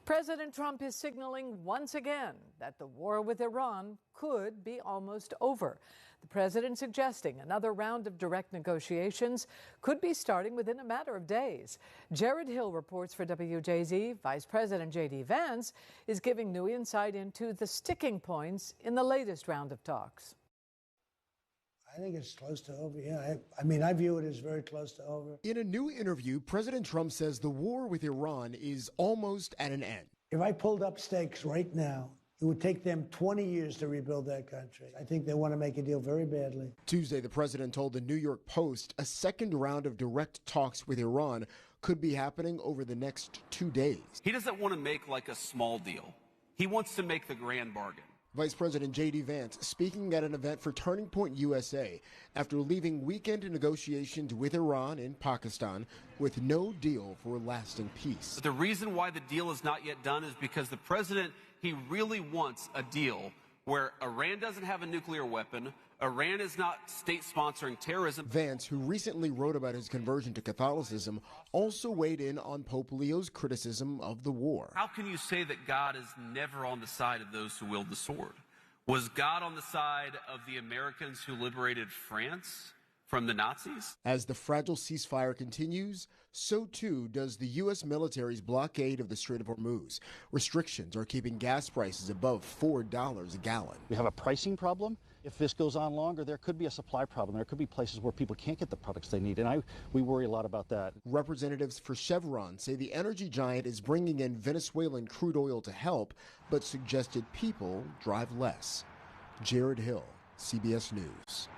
President Trump is signaling once again that the war with Iran could be almost over. The president suggesting another round of direct negotiations could be starting within a matter of days. Jared Hill reports for WJZ. Vice President J.D. Vance is giving new insight into the sticking points in the latest round of talks. I think it's close to over, yeah. I view it as very close to over. In a new interview, President Trump says the war with Iran is almost at an end. If I pulled up stakes right now, it would take them 20 years to rebuild that country. I think they want to make a deal very badly. Tuesday, the president told the New York Post a second round of direct talks with Iran could be happening over the next 2 days. He doesn't want to make like a small deal. He wants to make the grand bargain. Vice President J.D. Vance speaking at an event for Turning Point USA after leaving weekend negotiations with Iran and Pakistan with no deal for lasting peace. The reason why the deal is not yet done is because the president, he really wants a deal where Iran doesn't have a nuclear weapon, Iran is not state-sponsoring terrorism. Vance, who recently wrote about his conversion to Catholicism, also weighed in on Pope Leo's criticism of the war. How can you say that God is never on the side of those who wield the sword? Was God on the side of the Americans who liberated France from the Nazis? As the fragile ceasefire continues, so too does the U.S. military's blockade of the Strait of Hormuz. Restrictions are keeping gas prices above $4 a gallon. We have a pricing problem. If this goes on longer, there could be a supply problem. There could be places where people can't get the products they need, and we worry a lot about that. Representatives for Chevron say the energy giant is bringing in Venezuelan crude oil to help, but suggested people drive less. Jared Hill, CBS News.